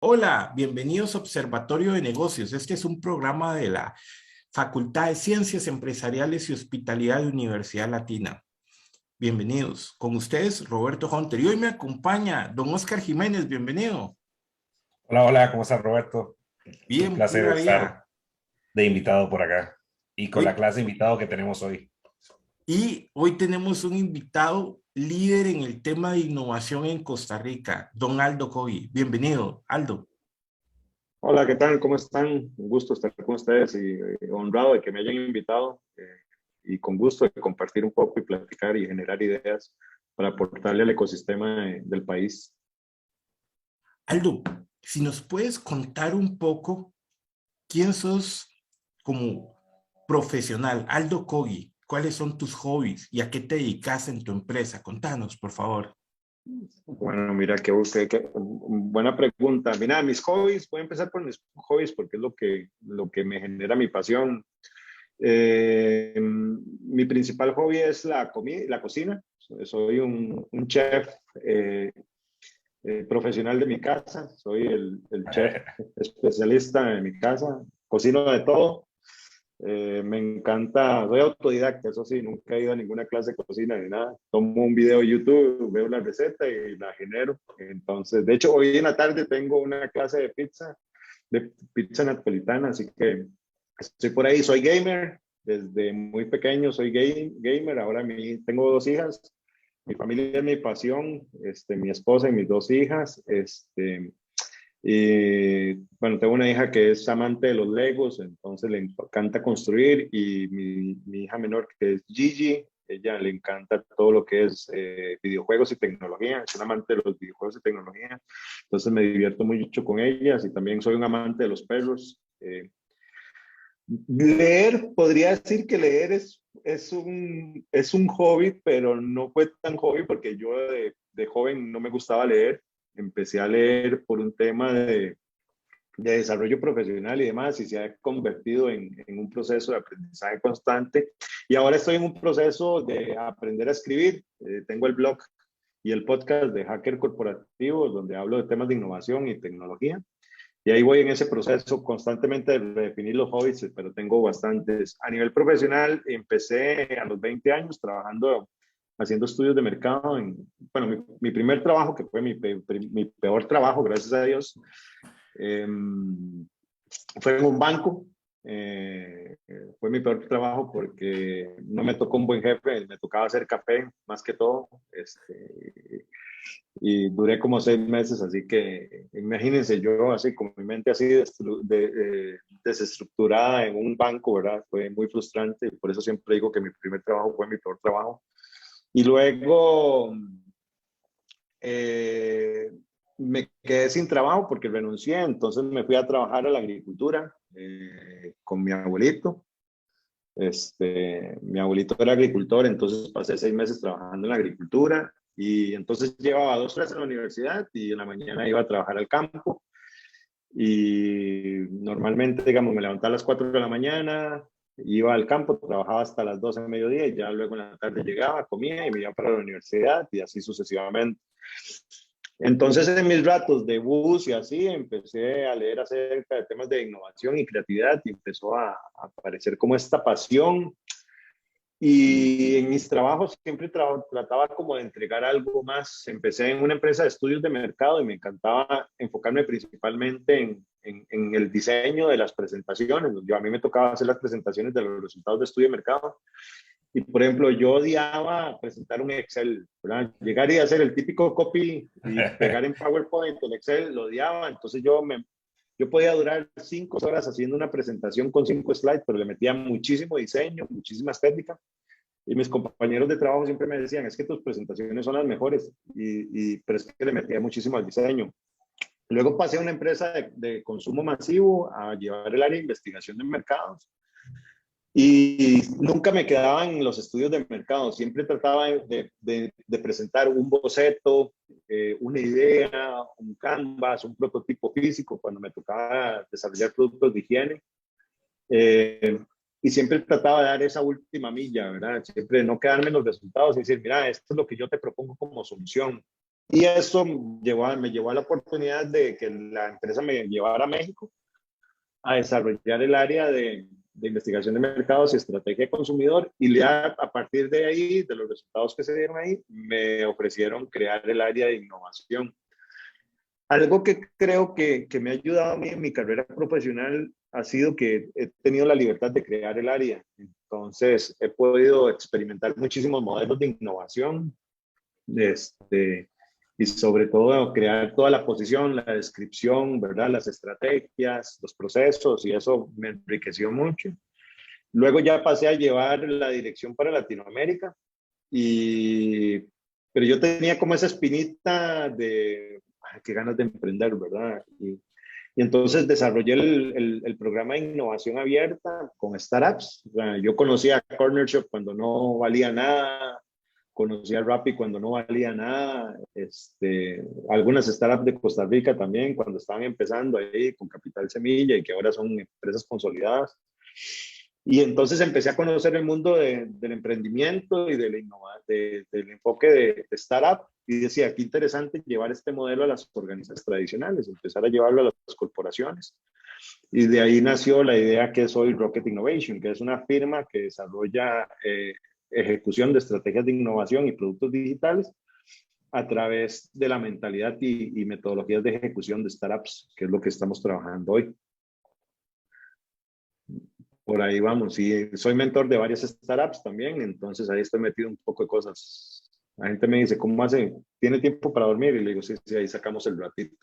Hola, bienvenidos a Observatorio de Negocios. Este es un programa de la Facultad de Ciencias Empresariales y Hospitalidad de Universidad Latina. Bienvenidos. Con ustedes, Roberto Hunter. Y hoy me acompaña don Oscar Jiménez. Bienvenido. Hola, hola, ¿cómo estás, Roberto? Un Bien, placer pura estar vida. de invitado por acá y con la Hoy, clase de invitado que tenemos hoy. hoy tenemos un invitado líder en el tema de innovación en Costa Rica, don Aldo Cogi. Bienvenido, Aldo. Hola, ¿qué tal? ¿Cómo están? Un gusto estar con ustedes y honrado de que me hayan invitado y con gusto de compartir un poco y platicar y generar ideas para aportarle al ecosistema del país. Aldo, si nos puedes contar un poco quién sos como profesional, Aldo Cogi, ¿cuáles son tus hobbies y a qué te dedicas en tu empresa? Contanos, por favor. Bueno, mira, qué buena pregunta. Mira, mis hobbies, voy a empezar por mis hobbies porque es lo que me genera mi pasión. Mi principal hobby es la cocina. Soy un chef profesional de mi casa, soy el chef especialista de mi casa, cocino de todo, me encanta, soy autodidacta, eso sí, nunca he ido a ninguna clase de cocina ni nada, tomo un video de YouTube, veo la receta y la genero, entonces, de hecho, hoy en la tarde tengo una clase de pizza napolitana, así que estoy por ahí, soy gamer, desde muy pequeño soy gamer, ahora tengo dos hijas, mi familia es mi pasión, mi esposa y mis dos hijas. Y bueno, tengo una hija que es amante de los Legos, entonces le encanta construir. Y mi hija menor, que es Gigi, ella le encanta todo lo que es videojuegos y tecnología. Es una amante de los videojuegos y tecnología. Entonces me divierto mucho con ellas y también soy un amante de los perros. Leer, podría decir que leer es un hobby, pero no fue tan hobby porque yo de joven no me gustaba leer. Empecé a leer por un tema de desarrollo profesional y demás, y se ha convertido en un proceso de aprendizaje constante. Y ahora estoy en un proceso de aprender a escribir. Tengo el blog y el podcast de Hacker Corporativo, donde hablo de temas de innovación y tecnología. Y ahí voy en ese proceso constantemente de redefinir los hobbies, pero tengo bastantes. A nivel profesional, empecé a los 20 años trabajando, haciendo estudios de mercado. Bueno, mi primer trabajo, que fue mi peor trabajo, gracias a Dios, eh, fue en un banco. Fue mi peor trabajo porque no me tocó un buen jefe, me tocaba hacer café más que todo. Y duré como 6 meses, así que imagínense yo así como mi mente así desestructurada en un banco, ¿verdad? Fue muy frustrante y por eso siempre digo que mi primer trabajo fue mi peor trabajo. Y luego eh, me quedé sin trabajo porque renuncié, entonces me fui a trabajar a la agricultura con mi abuelito. Mi abuelito era agricultor, entonces pasé 6 meses trabajando en la agricultura y entonces llevaba 2 horas en la universidad y en la mañana iba a trabajar al campo y normalmente, digamos, me levantaba a las 4 de la mañana, iba al campo, trabajaba hasta las 12 de mediodía y ya luego en la tarde llegaba, comía y me iba para la universidad y así sucesivamente. Entonces, en mis ratos de bus y así, empecé a leer acerca de temas de innovación y creatividad y empezó a aparecer como esta pasión. Y en mis trabajos siempre trataba como de entregar algo más. Empecé en una empresa de estudios de mercado y me encantaba enfocarme principalmente en el diseño de las presentaciones. A mí me tocaba hacer las presentaciones de los resultados de estudio de mercado. Y, por ejemplo, yo odiaba presentar un Excel, ¿verdad? Llegar y hacer el típico copy y pegar en PowerPoint, el Excel, lo odiaba. Entonces yo podía durar 5 horas haciendo una presentación con 5 slides, pero le metía muchísimo diseño, muchísimas técnicas. Y mis compañeros de trabajo siempre me decían, es que tus presentaciones son las mejores, pero es que le metía muchísimo al diseño. Luego pasé a una empresa de consumo masivo a llevar el área de investigación de mercados. Y nunca me quedaba en los estudios de mercado, siempre trataba de presentar un boceto, una idea, un canvas, un prototipo físico cuando me tocaba desarrollar productos de higiene. Eh, y siempre trataba de dar esa última milla, ¿verdad? Siempre no quedarme en los resultados y decir, mira, esto es lo que yo te propongo como solución. Y eso me llevó a la oportunidad de que la empresa me llevara a México a desarrollar el área de investigación de mercados y estrategia de consumidor, y ya a partir de ahí, de los resultados que se dieron ahí, me ofrecieron crear el área de innovación. Algo que creo que me ha ayudado a mí en mi carrera profesional ha sido que he tenido la libertad de crear el área. Entonces, he podido experimentar muchísimos modelos de innovación, y sobre todo crear toda la posición, la descripción, ¿verdad? Las estrategias, los procesos, y eso me enriqueció mucho. Luego ya pasé a llevar la dirección para Latinoamérica, pero yo tenía como esa espinita de, ay, qué ganas de emprender, ¿verdad? Y entonces desarrollé el programa de innovación abierta con startups. O sea, yo conocía a Corner Shop cuando no valía nada, conocí a Rappi cuando no valía nada, algunas startups de Costa Rica también cuando estaban empezando ahí con capital semilla y que ahora son empresas consolidadas. Y entonces empecé a conocer el mundo del emprendimiento y del enfoque de startup, y decía, qué interesante llevar este modelo a las organizaciones tradicionales, empezar a llevarlo a las corporaciones. Y de ahí nació la idea que es hoy Rocket Innovation, que es una firma que desarrolla ejecución de estrategias de innovación y productos digitales a través de la mentalidad y metodologías de ejecución de startups, que es lo que estamos trabajando hoy. Por ahí vamos. Y soy mentor de varias startups también, entonces ahí estoy metido un poco de cosas. La gente me dice, ¿cómo hace? ¿Tiene tiempo para dormir? Y le digo, sí, sí, ahí sacamos el ratito.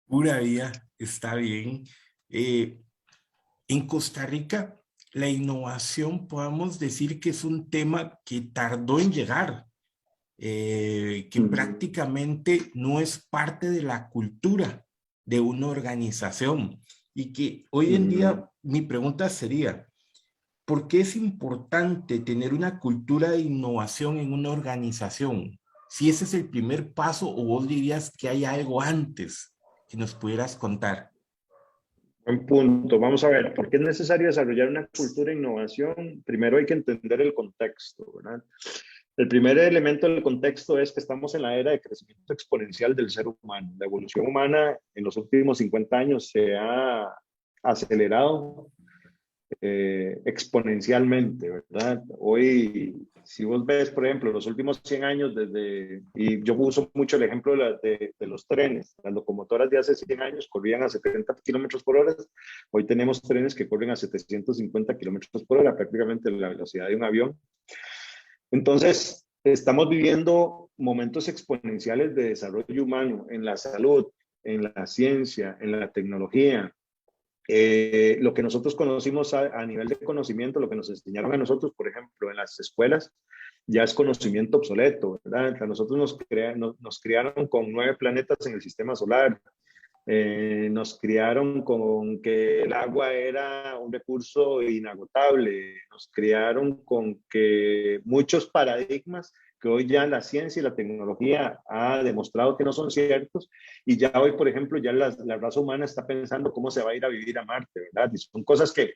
Pura vida, está bien. En Costa Rica, la innovación, podemos decir que es un tema que tardó en llegar, que prácticamente no es parte de la cultura de una organización, y que hoy en día mi pregunta sería, ¿por qué es importante tener una cultura de innovación en una organización? Si ese es el primer paso, o vos dirías que hay algo antes que nos pudieras contar. Buen punto. Vamos a ver, ¿por qué es necesario desarrollar una cultura de innovación? Primero hay que entender el contexto, ¿verdad? El primer elemento del contexto es que estamos en la era de crecimiento exponencial del ser humano. La evolución humana en los últimos 50 años se ha acelerado exponencialmente, ¿verdad? Hoy, si vos ves, por ejemplo, los últimos 100 años, y yo uso mucho el ejemplo de los trenes, las locomotoras de hace 100 años corrían a 70 kilómetros por hora, hoy tenemos trenes que corren a 750 kilómetros por hora, prácticamente la velocidad de un avión. Entonces, estamos viviendo momentos exponenciales de desarrollo humano en la salud, en la ciencia, en la tecnología. Lo que nosotros conocimos a nivel de conocimiento, lo que nos enseñaron a nosotros, por ejemplo, en las escuelas, ya es conocimiento obsoleto, ¿verdad? A nosotros nos criaron con 9 planetas en el sistema solar. Nos criaron con que el agua era un recurso inagotable. Nos criaron con que muchos paradigmas que hoy ya la ciencia y la tecnología ha demostrado que no son ciertos, y ya hoy, por ejemplo, ya la raza humana está pensando cómo se va a ir a vivir a Marte, ¿verdad? Y son cosas que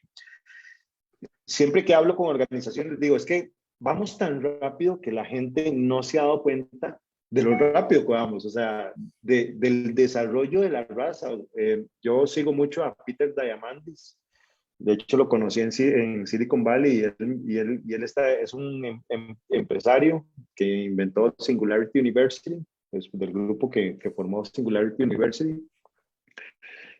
siempre que hablo con organizaciones digo, es que vamos tan rápido que la gente no se ha dado cuenta de lo rápido que vamos, o sea, del desarrollo de la raza. Yo sigo mucho a Peter Diamandis. De hecho, lo conocí en Silicon Valley, y él es un empresario que inventó Singularity University, es del grupo que formó Singularity University.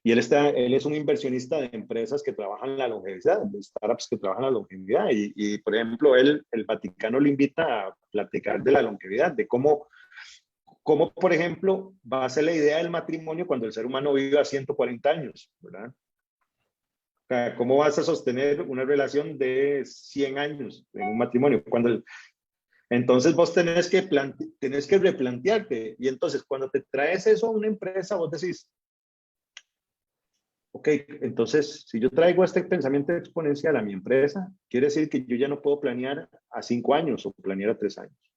Y él es un inversionista de empresas que trabajan la longevidad, de startups que trabajan la longevidad. Y por ejemplo, el Vaticano le invita a platicar de la longevidad, de cómo, por ejemplo, va a ser la idea del matrimonio cuando el ser humano vive a 140 años, ¿verdad? ¿Cómo vas a sostener una relación de 100 años en un matrimonio? Entonces vos tenés que replantearte. Y entonces cuando te traes eso a una empresa, vos decís, ok, entonces si yo traigo este pensamiento exponencial a mi empresa, quiere decir que yo ya no puedo planear a 5 años o planear a 3 años.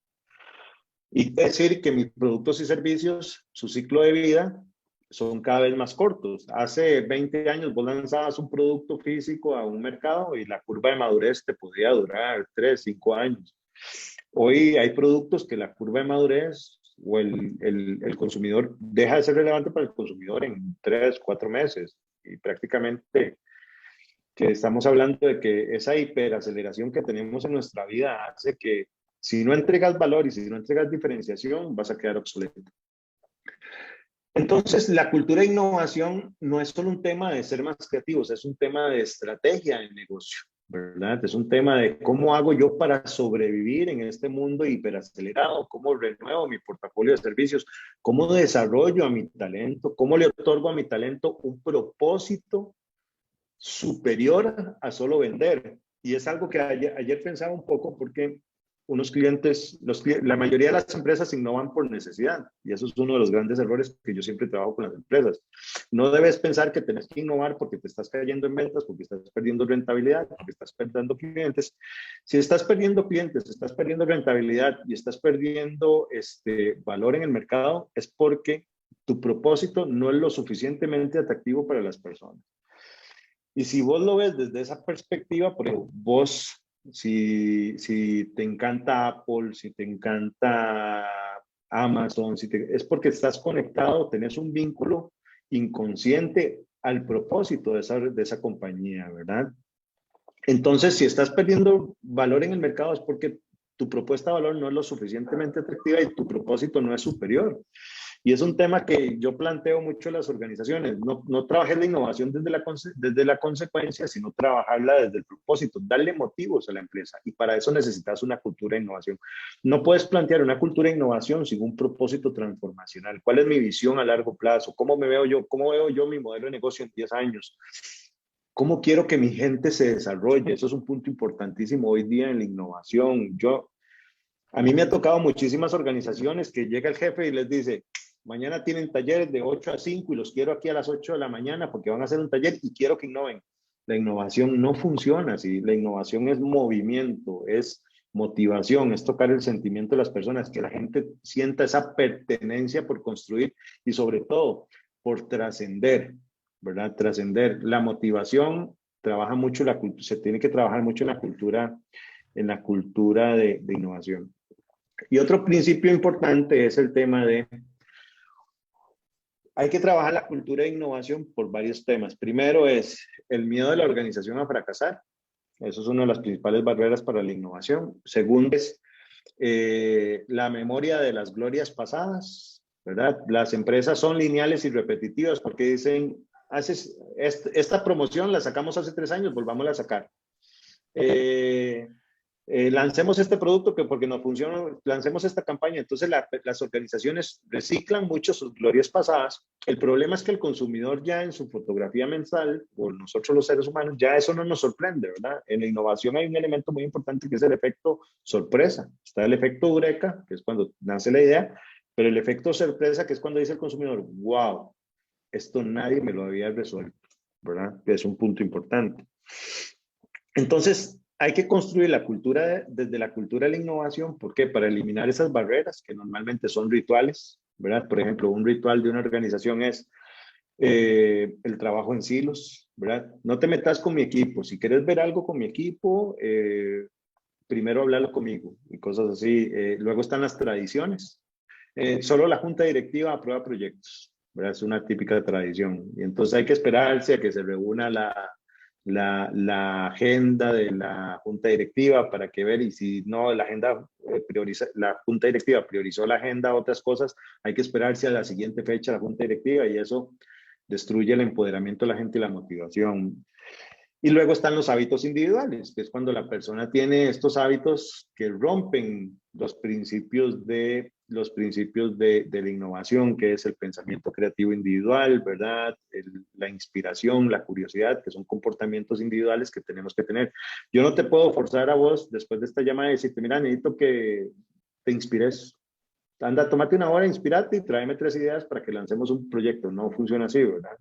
Y quiere decir que mis productos y servicios, su ciclo de vida, son cada vez más cortos. Hace 20 años vos lanzabas un producto físico a un mercado y la curva de madurez te podía durar 3, 5 años. Hoy hay productos que la curva de madurez o el consumidor deja de ser relevante para el consumidor en 3, 4 meses. Y prácticamente que estamos hablando de que esa hiperaceleración que tenemos en nuestra vida hace que si no entregas valor y si no entregas diferenciación, vas a quedar obsoleto. Entonces, la cultura de innovación no es solo un tema de ser más creativos, es un tema de estrategia de negocio, ¿verdad? Es un tema de cómo hago yo para sobrevivir en este mundo hiperacelerado, cómo renuevo mi portafolio de servicios, cómo desarrollo a mi talento, cómo le otorgo a mi talento un propósito superior a solo vender. Y es algo que ayer pensaba un poco porque unos clientes, la mayoría de las empresas innovan por necesidad. Y eso es uno de los grandes errores que yo siempre trabajo con las empresas. No debes pensar que tenés que innovar porque te estás cayendo en ventas, porque estás perdiendo rentabilidad, porque estás perdiendo clientes. Si estás perdiendo clientes, estás perdiendo rentabilidad y estás perdiendo valor en el mercado, es porque tu propósito no es lo suficientemente atractivo para las personas. Y si vos lo ves desde esa perspectiva, por ejemplo, vos, si te encanta Apple, si te encanta Amazon, es porque estás conectado, tenés un vínculo inconsciente al propósito de esa compañía, ¿verdad? Entonces, si estás perdiendo valor en el mercado es porque tu propuesta de valor no es lo suficientemente atractiva y tu propósito no es superior. Y es un tema que yo planteo mucho en las organizaciones. No trabajar la innovación desde la consecuencia, sino trabajarla desde el propósito, darle motivos a la empresa. Y para eso necesitas una cultura de innovación. No puedes plantear una cultura de innovación sin un propósito transformacional. ¿Cuál es mi visión a largo plazo? ¿Cómo me veo yo? ¿Cómo veo yo mi modelo de negocio en 10 años? ¿Cómo quiero que mi gente se desarrolle? Eso es un punto importantísimo hoy día en la innovación. A mí me ha tocado muchísimas organizaciones que llega el jefe y les dice, mañana tienen talleres de 8 a 5 y los quiero aquí a las 8 de la mañana porque van a hacer un taller y quiero que innoven. La innovación no funciona así. La innovación es movimiento, es motivación, es tocar el sentimiento de las personas, que la gente sienta esa pertenencia por construir y sobre todo por trascender, ¿verdad? Trascender. La motivación trabaja mucho, se tiene que trabajar mucho en la cultura de innovación. Y otro principio importante es el tema de hay que trabajar la cultura de innovación por varios temas. Primero es el miedo de la organización a fracasar. Eso es una de las principales barreras para la innovación. Segundo es la memoria de las glorias pasadas, ¿verdad? Las empresas son lineales y repetitivas porque dicen, esta promoción la sacamos hace 3 años, volvámosla a sacar. Lancemos este producto porque no funciona, lancemos esta campaña. Entonces las organizaciones reciclan mucho sus glorias pasadas. El problema es que el consumidor ya en su fotografía mental, o nosotros los seres humanos, ya eso no nos sorprende, ¿verdad? En la innovación hay un elemento muy importante que es el efecto sorpresa. Está el efecto eureka, que es cuando nace la idea, pero el efecto sorpresa, que es cuando dice el consumidor, wow, esto nadie me lo había resuelto, ¿verdad? Que es un punto importante. Entonces, hay que construir la cultura desde la cultura de la innovación. ¿Por qué? Para eliminar esas barreras que normalmente son rituales, ¿verdad? Por ejemplo, un ritual de una organización es el trabajo en silos, ¿verdad? No te metas con mi equipo. Si quieres ver algo con mi equipo, primero háblalo conmigo y cosas así. Luego están las tradiciones. Solo la junta directiva aprueba proyectos, ¿verdad? Es una típica tradición. Y entonces hay que esperarse a que se reúna la agenda de la junta directiva para que ver, y si no la junta directiva priorizó la agenda a otras cosas, hay que esperarse a la siguiente fecha la junta directiva y eso destruye el empoderamiento de la gente y la motivación. Y luego están los hábitos individuales, que es cuando la persona tiene estos hábitos que rompen los principios de la innovación, que es el pensamiento creativo individual, ¿verdad? La inspiración, la curiosidad, que son comportamientos individuales que tenemos que tener. Yo no te puedo forzar a vos, después de esta llamada, y decirte, mira, necesito que te inspires. Anda, tómate una hora, inspirate y tráeme 3 ideas para que lancemos un proyecto. No funciona así, ¿verdad?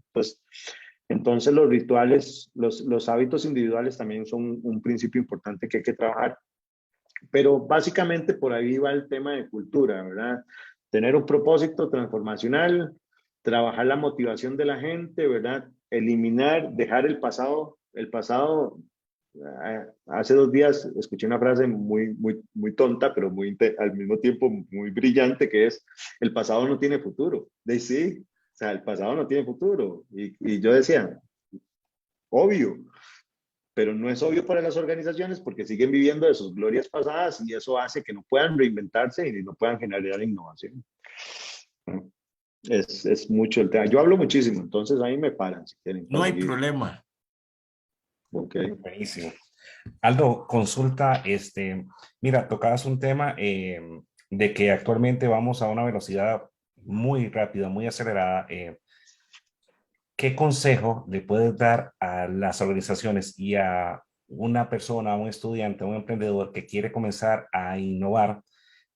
Entonces los rituales, los hábitos individuales también son un principio importante que hay que trabajar. Pero básicamente por ahí va el tema de cultura, ¿verdad? Tener un propósito transformacional, trabajar la motivación de la gente, ¿verdad? Eliminar, dejar el pasado hace 2 días escuché una frase muy tonta, pero al mismo tiempo muy brillante, que es: el pasado no tiene futuro. De sí, o sea, el pasado no tiene futuro. Y yo decía, obvio, pero no es obvio para las organizaciones porque siguen viviendo de sus glorias pasadas y eso hace que no puedan reinventarse y no puedan generar innovación. Es mucho el tema. Yo hablo muchísimo, entonces ahí me paran si quieren. No hay seguir. problema. Ok. Buenísimo. Aldo, consulta, mira, tocabas un tema de que actualmente vamos a una velocidad muy rápida, muy acelerada. ¿Qué consejo le puedes dar a las organizaciones y a una persona, a un estudiante, a un emprendedor que quiere comenzar a innovar,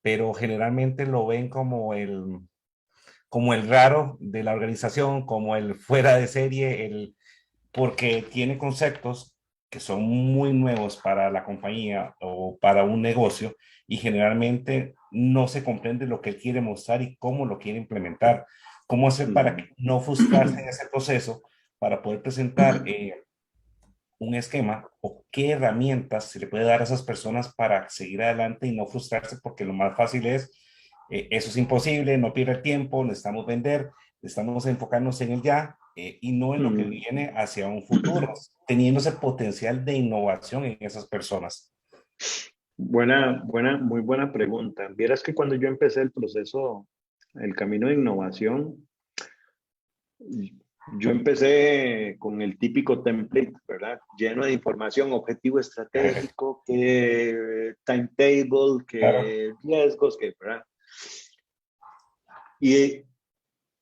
pero generalmente lo ven como el raro de la organización, como el fuera de serie, porque tiene conceptos que son muy nuevos para la compañía o para un negocio y generalmente no se comprende lo que él quiere mostrar y cómo lo quiere implementar? ¿Cómo hacer para no frustrarse en ese proceso, para poder presentar un esquema o qué herramientas se le puede dar a esas personas para seguir adelante y no frustrarse? Porque lo más fácil es, eso es imposible, no pierda el tiempo, necesitamos vender, necesitamos enfocarnos en el ya y no en lo que viene hacia un futuro, teniendo ese potencial de innovación en esas personas. Muy buena pregunta. Vieras que cuando yo empecé el proceso, el camino de innovación, yo empecé con el típico template, ¿verdad? Lleno de información, objetivo estratégico, que timetable, Claro. que riesgos, que, ¿verdad?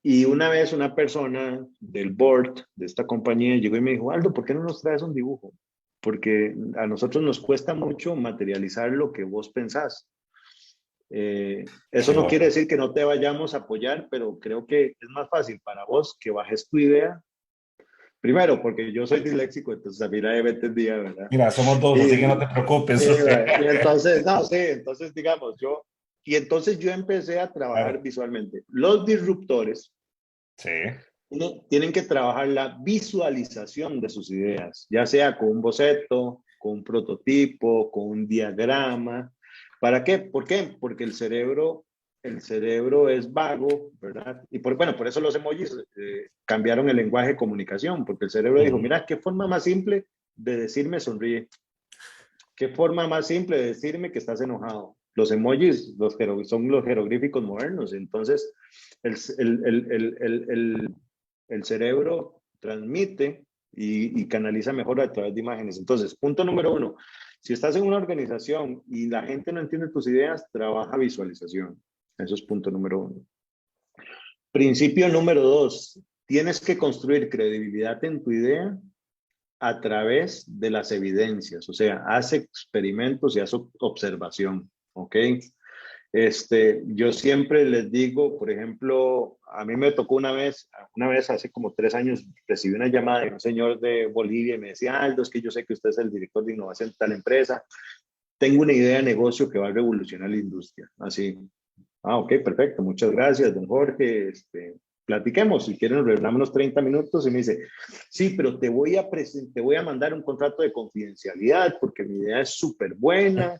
Y una vez una persona del board de esta compañía llegó y me dijo: Aldo, ¿por qué no nos traes un dibujo? Porque a nosotros nos cuesta mucho materializar lo que vos pensás. Eso no quiere decir que no te vayamos a apoyar, pero creo que es más fácil para vos que bajes tu idea. Primero, porque yo soy disléxico, entonces a mí nadie me entendía, ¿verdad? Mira, somos dos, así que no te preocupes. Y entonces, no, sí, entonces digamos, entonces yo empecé a trabajar Claro. visualmente. Los disruptores Sí. tienen que trabajar la visualización de sus ideas, ya sea con un boceto, con un prototipo, con un diagrama. ¿Para qué? ¿Por qué? Porque el cerebro es vago, ¿verdad? Y bueno, por eso los emojis cambiaron el lenguaje de comunicación, porque el cerebro dijo: mira, qué forma más simple de decirme sonríe, qué forma más simple de decirme que estás enojado. Los emojis son los jeroglíficos modernos, entonces el, el cerebro transmite y canaliza mejor a través de imágenes. Entonces, punto número 1, si estás en una organización y la gente no entiende tus ideas, trabaja visualización. Eso es punto número 1. Principio número 2, tienes que construir credibilidad en tu idea a través de las evidencias, o sea, haz experimentos y haz observación, ¿ok? Yo siempre les digo, por ejemplo, a mí me tocó una vez hace como 3 años, recibí una llamada de un señor de Bolivia y me decía: Aldo, es que yo sé que usted es el director de innovación de tal empresa, tengo una idea de negocio que va a revolucionar la industria. Así: ok, perfecto, muchas gracias, don Jorge, platiquemos, si quieren nos reunamos unos 30 minutos. Y me dice: sí, pero te voy a mandar un contrato de confidencialidad porque mi idea es súper buena,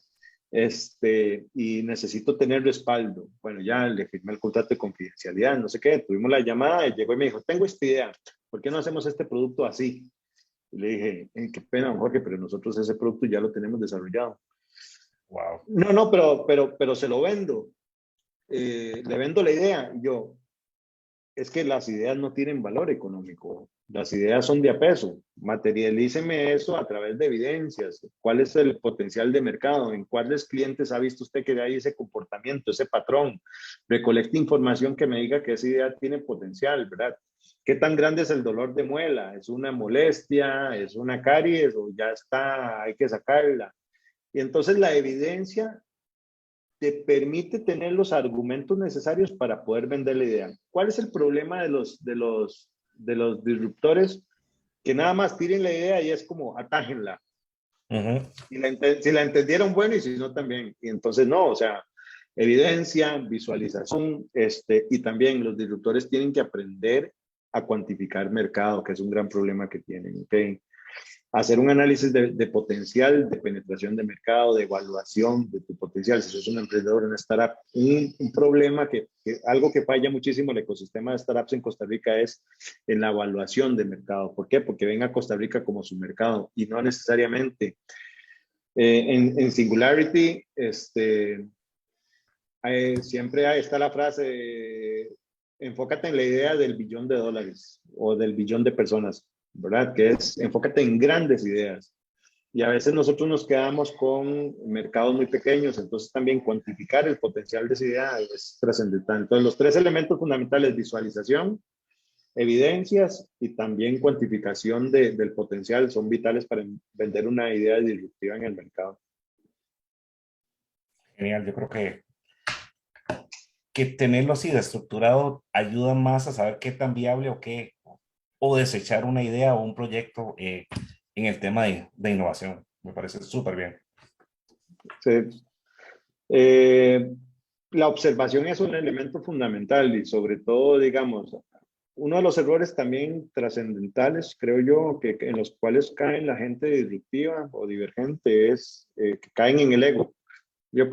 y necesito tener respaldo. Bueno, ya le firmé el contrato de confidencialidad, no sé qué, tuvimos la llamada y llegó y me dijo: tengo esta idea, ¿por qué no hacemos este producto así? Y le dije: qué pena, don Jorge, pero nosotros ese producto ya lo tenemos desarrollado. Wow. No, pero se lo vendo. Le vendo la idea. Y yo: es que las ideas no tienen valor económico, las ideas son de a peso. Materialíceme eso a través de evidencias. ¿Cuál es el potencial de mercado? ¿En cuáles clientes ha visto usted que hay ese comportamiento, ese patrón? Recolecte información que me diga que esa idea tiene potencial, ¿verdad? ¿Qué tan grande es el dolor de muela? ¿Es una molestia? ¿Es una caries? ¿O ya está, hay que sacarla? Y entonces la evidencia te permite tener los argumentos necesarios para poder vender la idea. ¿Cuál es el problema de los disruptores? Que nada más tiren la idea y es como atájenla. Si la entendieron, bueno, y si no, también. Y entonces no, o sea, evidencia, visualización, y también los disruptores tienen que aprender a cuantificar mercado, que es un gran problema que tienen, ¿ok? hacer un análisis de potencial, de penetración de mercado, de evaluación de tu potencial. Si sos un emprendedor, una startup, un problema algo que falla muchísimo el ecosistema de startups en Costa Rica es en la evaluación de mercado. ¿Por qué? Porque ven a Costa Rica como su mercado y no necesariamente. En Singularity, siempre está la frase, enfócate en la idea del billón de dólares o del billón de personas, ¿verdad? Que es, enfócate en grandes ideas. Y a veces nosotros nos quedamos con mercados muy pequeños, entonces también cuantificar el potencial de esa idea es trascendental. Entonces, los 3 elementos fundamentales: visualización, evidencias y también cuantificación del potencial son vitales para vender una idea disruptiva en el mercado. Genial, yo creo que tenerlo así de estructurado ayuda más a saber qué tan viable o desechar una idea o un proyecto en el tema de innovación. Me parece súper bien. Sí. La observación es un elemento fundamental y sobre todo, digamos, uno de los errores también trascendentales, creo yo, que en los cuales cae la gente disruptiva o divergente es que caen en el ego. Yo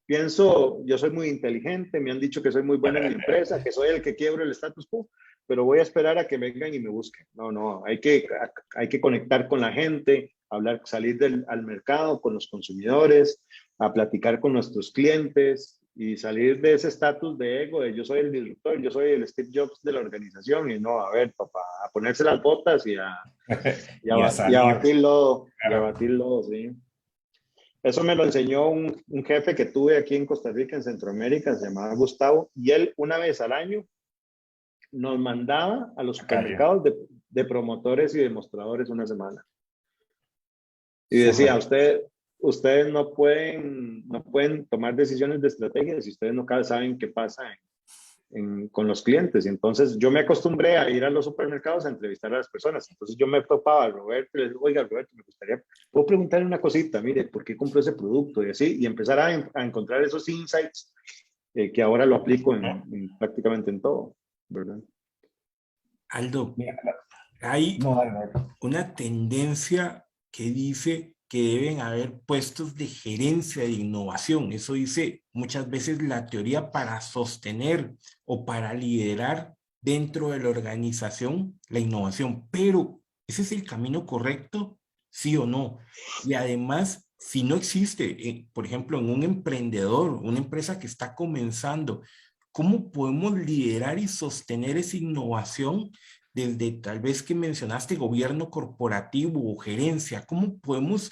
yo soy muy inteligente, me han dicho que soy muy bueno en mi empresa, que soy el que quiebro el status quo, pero voy a esperar a que vengan y me busquen. No, hay que conectar con la gente, hablar, salir al mercado con los consumidores, a platicar con nuestros clientes y salir de ese estatus de ego, de yo soy el disruptor, yo soy el Steve Jobs de la organización y no, a ver, papá, a ponerse las botas y a batir lodo, y a batir lodo, sí. Eso me lo enseñó un jefe que tuve aquí en Costa Rica, en Centroamérica, se llamaba Gustavo, y él una vez al año nos mandaba a los supermercados de promotores y demostradores una semana. Y decía, ustedes no pueden tomar decisiones de estrategia si ustedes no saben qué pasa con los clientes. Y entonces yo me acostumbré a ir a los supermercados a entrevistar a las personas. Entonces yo me topaba a Roberto y le digo, oiga, Roberto, me gustaría, puedo preguntarle una cosita, mire, ¿por qué compró ese producto? Y así, y empezar a encontrar esos insights que ahora lo aplico prácticamente en todo, ¿verdad? Aldo, hay una tendencia que dice que deben haber puestos de gerencia de innovación. Eso dice muchas veces la teoría para sostener o para liderar dentro de la organización la innovación. Pero, ¿ese es el camino correcto? ¿Sí o no? Y además, si no existe, por ejemplo, en un emprendedor, una empresa que está comenzando, ¿cómo podemos liderar y sostener esa innovación desde tal vez que mencionaste gobierno corporativo o gerencia? ¿Cómo podemos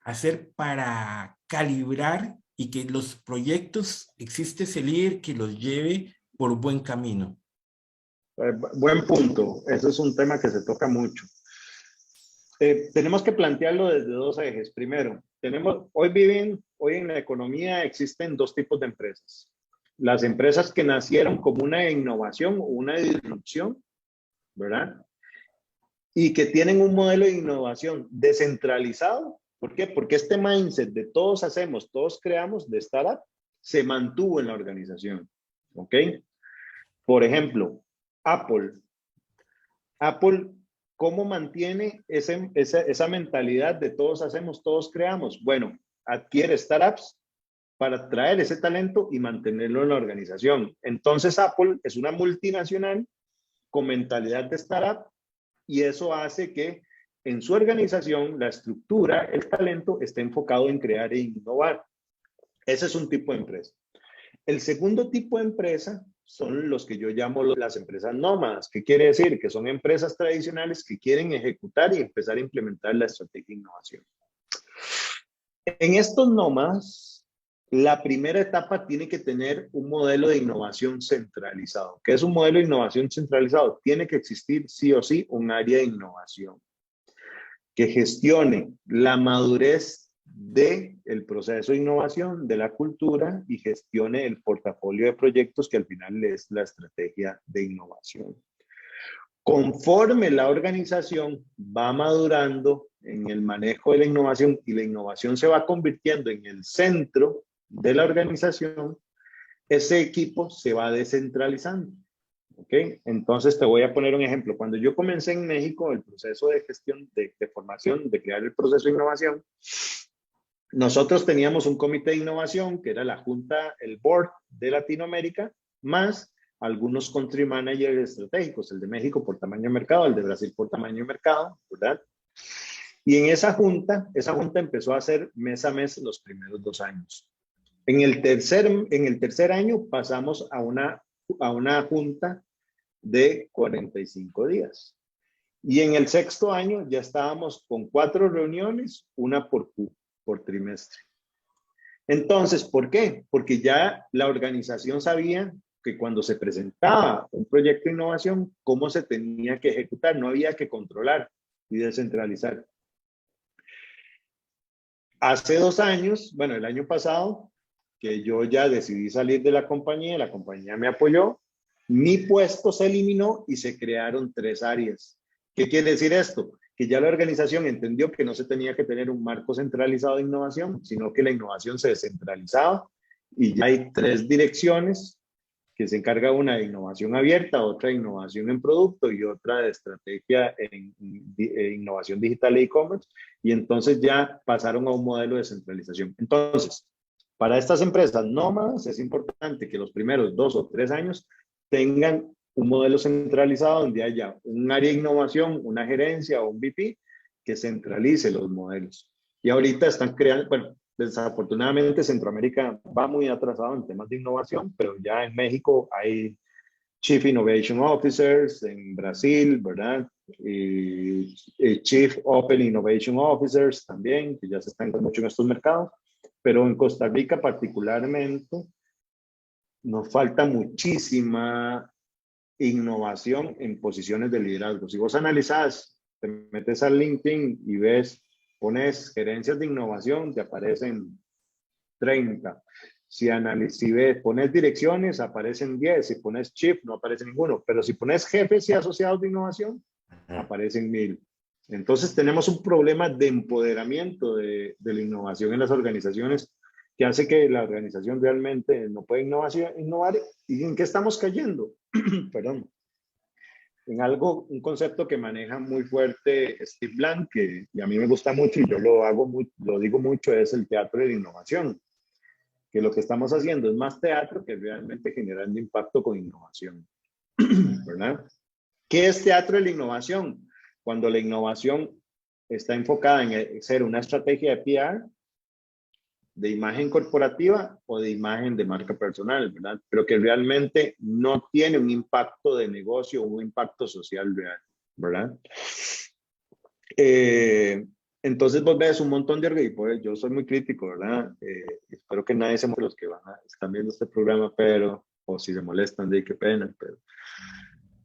hacer para calibrar y que los proyectos existe ese líder que los lleve por buen camino? Buen punto. Eso es un tema que se toca mucho. Tenemos que plantearlo desde 2 ejes. Primero, hoy en la economía existen 2 tipos de empresas. Las empresas que nacieron como una innovación o una disrupción, ¿verdad? Y que tienen un modelo de innovación descentralizado. ¿Por qué? Porque este mindset de todos hacemos, todos creamos de startup se mantuvo en la organización. ¿Ok? Por ejemplo, Apple, ¿cómo mantiene esa mentalidad de todos hacemos, todos creamos? Bueno, adquiere startups para traer ese talento y mantenerlo en la organización. Entonces, Apple es una multinacional con mentalidad de startup y eso hace que en su organización la estructura, el talento esté enfocado en crear e innovar. Ese es un tipo de empresa. El segundo tipo de empresa son los que yo llamo las empresas nómadas. ¿Qué quiere decir? Que son empresas tradicionales que quieren ejecutar y empezar a implementar la estrategia de innovación. En estos nómadas, la primera etapa tiene que tener un modelo de innovación centralizado. ¿Qué es un modelo de innovación centralizado? Tiene que existir sí o sí un área de innovación que gestione la madurez del proceso de innovación, de la cultura y gestione el portafolio de proyectos que al final es la estrategia de innovación. Conforme la organización va madurando en el manejo de la innovación y la innovación se va convirtiendo en el centro de la organización, ese equipo se va descentralizando. ¿Ok? Entonces te voy a poner un ejemplo. Cuando yo comencé en México el proceso de gestión, de formación, de crear el proceso de innovación, nosotros teníamos un comité de innovación que era la junta, el board de Latinoamérica, más algunos country managers estratégicos, el de México por tamaño de mercado, el de Brasil por tamaño de mercado, ¿verdad? Y en esa junta empezó a hacer mes a mes los primeros 2 años. En el tercer año pasamos a una junta de 45 días. Y en el sexto año ya estábamos con 4 reuniones, una por trimestre. Entonces, ¿por qué? Porque ya la organización sabía que cuando se presentaba un proyecto de innovación, cómo se tenía que ejecutar, no había que controlar y descentralizar. Hace 2 años, bueno, el año pasado, que yo ya decidí salir de la compañía me apoyó, mi puesto se eliminó y se crearon 3 áreas. ¿Qué quiere decir esto? Que ya la organización entendió que no se tenía que tener un marco centralizado de innovación, sino que la innovación se descentralizaba y ya hay 3 direcciones que se encarga una de innovación abierta, otra de innovación en producto y otra de estrategia en innovación digital e e-commerce, y entonces ya pasaron a un modelo de centralización. Entonces, para estas empresas nómadas es importante que los primeros 2 o 3 años tengan un modelo centralizado donde haya un área de innovación, una gerencia o un VP que centralice los modelos. Y ahorita están creando, bueno, desafortunadamente Centroamérica va muy atrasado en temas de innovación, pero ya en México hay Chief Innovation Officers, en Brasil, ¿verdad? Y Chief Open Innovation Officers también, que ya se están mucho en estos mercados, pero en Costa Rica particularmente nos falta muchísima innovación en posiciones de liderazgo. Si vos analizás, te metes al LinkedIn y pones gerencias de innovación, te aparecen 30. Si pones direcciones, aparecen 10. Si pones chief, no aparece ninguno. Pero si pones jefes y asociados de innovación, aparecen 1000. Entonces tenemos un problema de empoderamiento de la innovación en las organizaciones que hace que la organización realmente no pueda innovar. ¿Y en qué estamos cayendo? Perdón. En un concepto que maneja muy fuerte Steve Blank, y a mí me gusta mucho y yo lo digo mucho, es el teatro de la innovación. Que lo que estamos haciendo es más teatro que realmente generando impacto con innovación, ¿verdad? ¿Qué es teatro de la innovación? Cuando la innovación está enfocada en ser una estrategia de PR, de imagen corporativa o de imagen de marca personal, ¿verdad? Pero que realmente no tiene un impacto de negocio o un impacto social real, ¿verdad? Entonces vos ves un montón de pues, yo soy muy crítico, ¿verdad? Espero que nadie se moleste los que están viendo este programa, pero, o si se molestan, de qué pena, pero,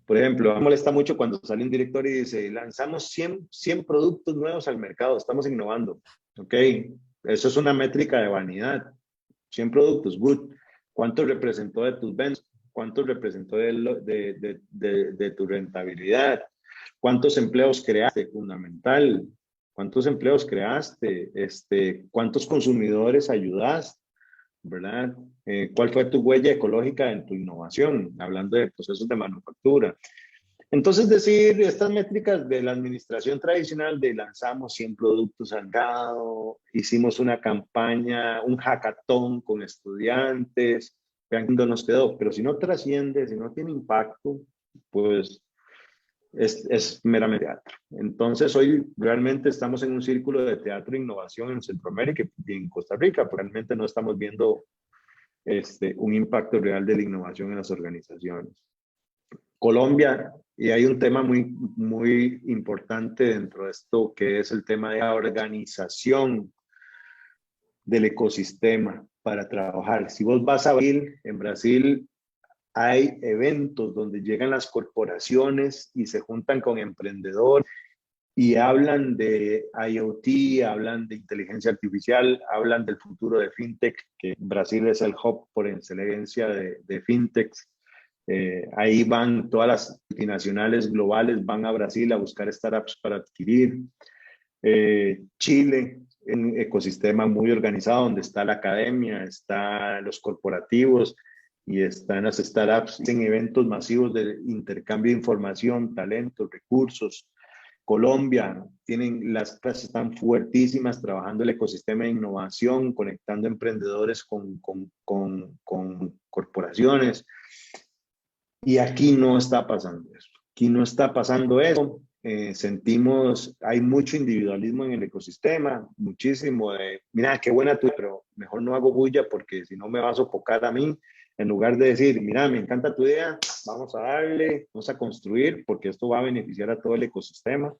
por ejemplo, me molesta mucho cuando sale un director y dice, lanzamos 100 productos nuevos al mercado, estamos innovando, ¿ok? Eso es una métrica de vanidad. 100 productos, good. ¿Cuánto representó de tus ventas? ¿Cuánto representó de tu rentabilidad? ¿Cuántos empleos creaste? Fundamental. ¿Cuántos empleos creaste? ¿Cuántos consumidores ayudaste? ¿Verdad? ¿Cuál fue tu huella ecológica en tu innovación? Hablando de procesos de manufactura. Entonces, decir estas métricas de la administración tradicional de lanzamos 100 productos al mercado, hicimos una campaña, un hackathon con estudiantes, vean dónde nos quedó, pero si no trasciende, si no tiene impacto, pues es meramente teatro. Entonces, hoy realmente estamos en un círculo de teatro e innovación en Centroamérica y en Costa Rica, pero realmente no estamos viendo un impacto real de la innovación en las organizaciones. Colombia, y hay un tema muy, muy importante dentro de esto, que es el tema de la organización del ecosistema para trabajar. Si vos vas a Brasil, en Brasil hay eventos donde llegan las corporaciones y se juntan con emprendedores y hablan de IoT, hablan de inteligencia artificial, hablan del futuro de FinTech, que Brasil es el hub por excelencia de FinTech. Ahí van todas las multinacionales globales, van a Brasil a buscar startups para adquirir. Chile, un ecosistema muy organizado donde está la academia, están los corporativos y están las startups en eventos masivos de intercambio de información, talento, recursos. Colombia, las clases están fuertísimas trabajando el ecosistema de innovación, conectando emprendedores con corporaciones. Y aquí no está pasando eso. Aquí no está pasando eso. Sentimos, hay mucho individualismo en el ecosistema, muchísimo de, mira, qué buena tú, pero mejor no hago bulla porque si no me va a sofocar a mí, en lugar de decir, mira, me encanta tu idea, vamos a darle, vamos a construir, porque esto va a beneficiar a todo el ecosistema.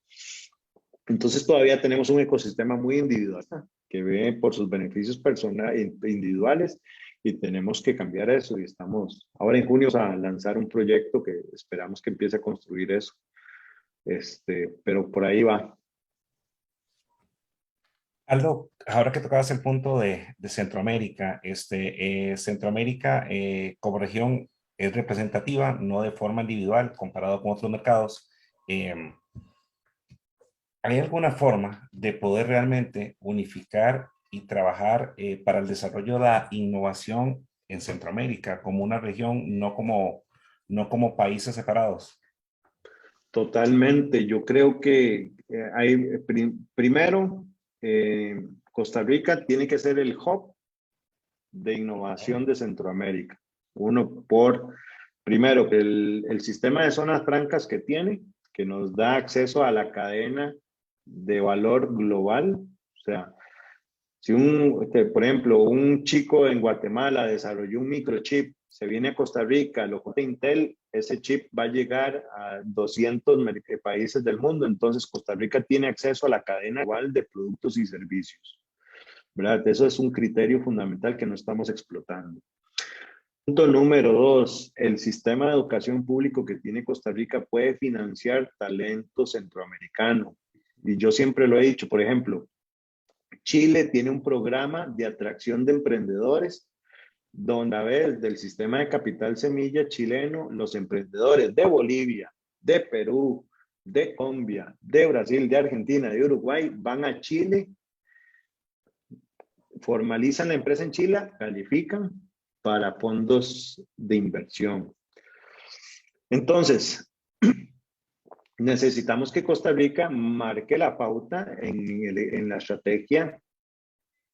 Entonces todavía tenemos un ecosistema muy individual que ve por sus beneficios personales, individuales, y tenemos que cambiar eso. Y estamos ahora en junio a lanzar un proyecto que esperamos que empiece a construir eso. Pero por ahí va. Aldo, ahora que tocabas el punto de Centroamérica, Centroamérica como región es representativa, no de forma individual comparado con otros mercados. ¿Hay alguna forma de poder realmente unificar y trabajar para el desarrollo de la innovación en Centroamérica como una región, no como países separados? Totalmente. Yo creo que primero, Costa Rica tiene que ser el hub de innovación de Centroamérica. Primero, el sistema de zonas francas que nos da acceso a la cadena de valor global. O sea, si por ejemplo, un chico en Guatemala desarrolló un microchip, se viene a Costa Rica, lo compra Intel, ese chip va a llegar a 200 países del mundo. Entonces, Costa Rica tiene acceso a la cadena global de productos y servicios, ¿verdad? Eso es un criterio fundamental que no estamos explotando. Punto número 2, el sistema de educación público que tiene Costa Rica puede financiar talento centroamericano. Y yo siempre lo he dicho, por ejemplo, Chile tiene un programa de atracción de emprendedores donde a ver, del sistema de capital semilla chileno, los emprendedores de Bolivia, de Perú, de Colombia, de Brasil, de Argentina, de Uruguay, van a Chile, formalizan la empresa en Chile, califican para fondos de inversión. Entonces, necesitamos que Costa Rica marque la pauta en la estrategia.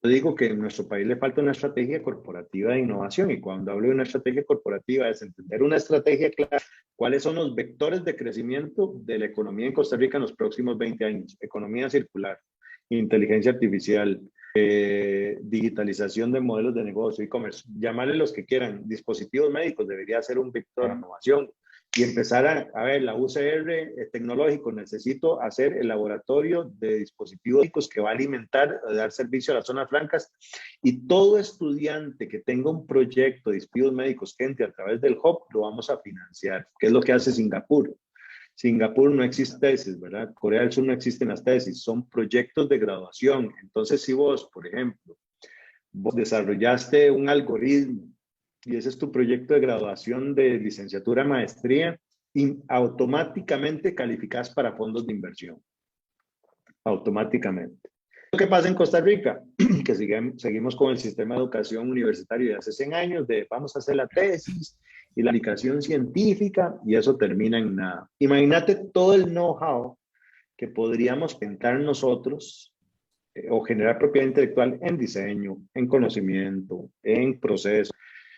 Yo digo que en nuestro país le falta una estrategia corporativa de innovación, y cuando hablo de una estrategia corporativa es entender una estrategia clara, cuáles son los vectores de crecimiento de la economía en Costa Rica en los próximos 20 años. Economía circular, inteligencia artificial, digitalización de modelos de negocio, e-commerce, llamarle los que quieran, dispositivos médicos debería ser un vector de innovación. Y empezar a ver, la UCR tecnológico, necesito hacer el laboratorio de dispositivos médicos que va a alimentar, dar servicio a las zonas francas, y todo estudiante que tenga un proyecto de dispositivos médicos que entre a través del hub, lo vamos a financiar, que es lo que hace Singapur. Singapur no existe tesis, ¿verdad? Corea del Sur no existen las tesis, son proyectos de graduación. Entonces, si vos, por ejemplo, vos desarrollaste un algoritmo, y ese es tu proyecto de graduación de licenciatura, maestría, y automáticamente calificas para fondos de inversión. Automáticamente. ¿Qué pasa en Costa Rica? Que seguimos con el sistema de educación universitario de hace 100 años, de vamos a hacer la tesis y la aplicación científica, y eso termina en nada. Imagínate todo el know-how que podríamos pintar nosotros o generar propiedad intelectual en diseño, en conocimiento, en proceso.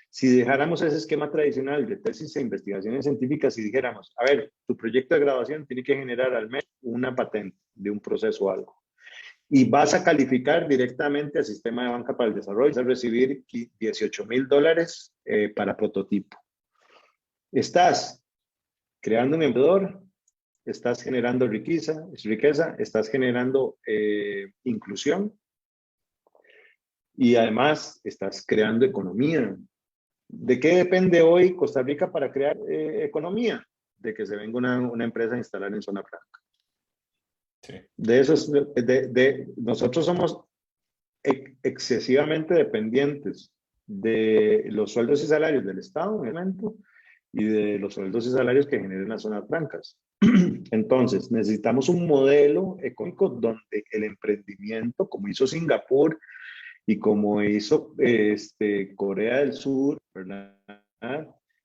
Si dejáramos ese esquema tradicional de tesis e investigaciones científicas y dijéramos, a ver, tu proyecto de graduación tiene que generar al menos una patente de un proceso o algo, y vas a calificar directamente al sistema de banca para el desarrollo, vas a recibir $18,000 para prototipo. Estás creando un emprendedor, estás generando riqueza, estás generando inclusión, y además estás creando economía. ¿De qué depende hoy Costa Rica para crear economía? De que se venga una empresa a instalar en zona franca. Sí. De eso nosotros somos excesivamente dependientes de los sueldos y salarios del Estado en el momento, y de los sueldos y salarios que generen las zonas francas. Entonces, necesitamos un modelo económico donde el emprendimiento, como hizo Singapur, y como hizo Corea del Sur, ¿verdad?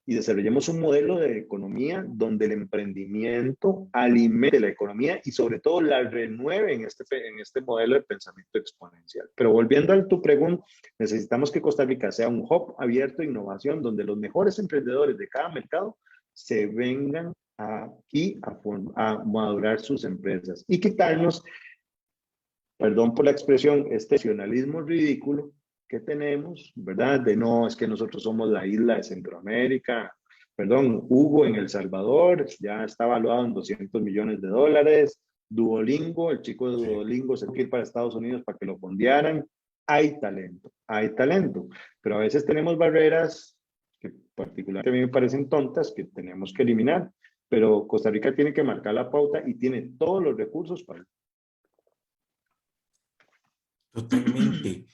y desarrollemos un modelo de economía donde el emprendimiento alimente la economía y sobre todo la renueve en este modelo de pensamiento exponencial. Pero volviendo a tu pregunta, necesitamos que Costa Rica sea un hub abierto de innovación donde los mejores emprendedores de cada mercado se vengan aquí a madurar sus empresas y quitarnos, perdón por la expresión, este nacionalismo ridículo que tenemos, ¿verdad? De no, es que nosotros somos la isla de Centroamérica. Perdón, Hugo en El Salvador ya está valuado en $200 millones. Duolingo, el chico de Duolingo se quiere ir para Estados Unidos para que lo fondearan. Hay talento, pero a veces tenemos barreras que particularmente a mí me parecen tontas que tenemos que eliminar, pero Costa Rica tiene que marcar la pauta y tiene todos los recursos para. Totalmente.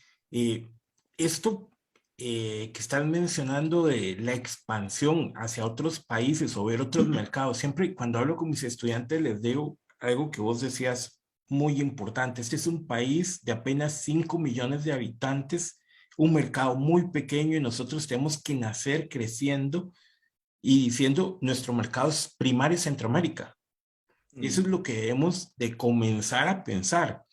Esto que están mencionando de la expansión hacia otros países o ver otros mercados, siempre cuando hablo con mis estudiantes les digo algo que vos decías muy importante. Este es un país de apenas 5 millones de habitantes, un mercado muy pequeño y nosotros tenemos que nacer creciendo y diciendo nuestro mercado es primario Centroamérica. Eso es lo que debemos de comenzar a pensar.